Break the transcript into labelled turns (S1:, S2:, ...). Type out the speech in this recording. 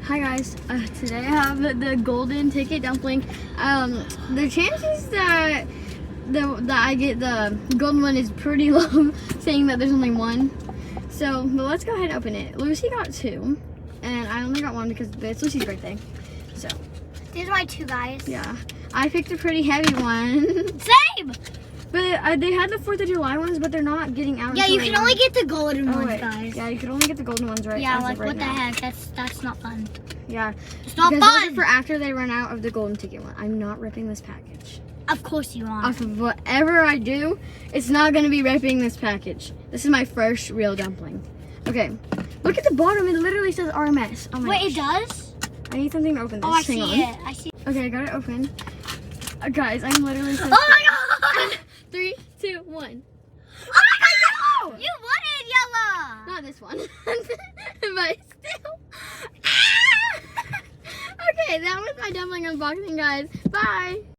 S1: Hi guys, today I have the golden ticket dumpling. The chances that I get the golden one is pretty low, saying that there's only one. So, but let's go ahead and open it. Lucy got two, and I only got one because it's Lucy's birthday. So,
S2: these are my two guys.
S1: Yeah, I picked a pretty heavy one.
S2: Same!
S1: But they had the 4th of July ones, but they're not getting out.
S2: Yeah, you can only get the golden ones, guys.
S1: Yeah, you can only get the golden ones right.
S2: Yeah,
S1: like
S2: what the
S1: now.
S2: heck? That's not fun.
S1: Yeah,
S2: it's not
S1: because
S2: fun.
S1: those are for after they run out of the golden ticket one. I'm not ripping this package.
S2: Of course you are.
S1: Off of whatever I do, it's not gonna be ripping this package. This is my first real dumpling. Okay, look at the bottom. It literally says RMS. Oh my
S2: Wait,
S1: gosh.
S2: it does?
S1: I need something to open this.
S2: Oh, I
S1: Hang
S2: see
S1: on.
S2: it. I see.
S1: Okay, I got it open. Guys, I'm literally so
S2: Oh my god!
S1: 3, 2, 1.
S2: Oh my god! You wanted yellow.
S1: Not this one, but still. Ah! Okay, that was my dumpling unboxing, guys. Bye.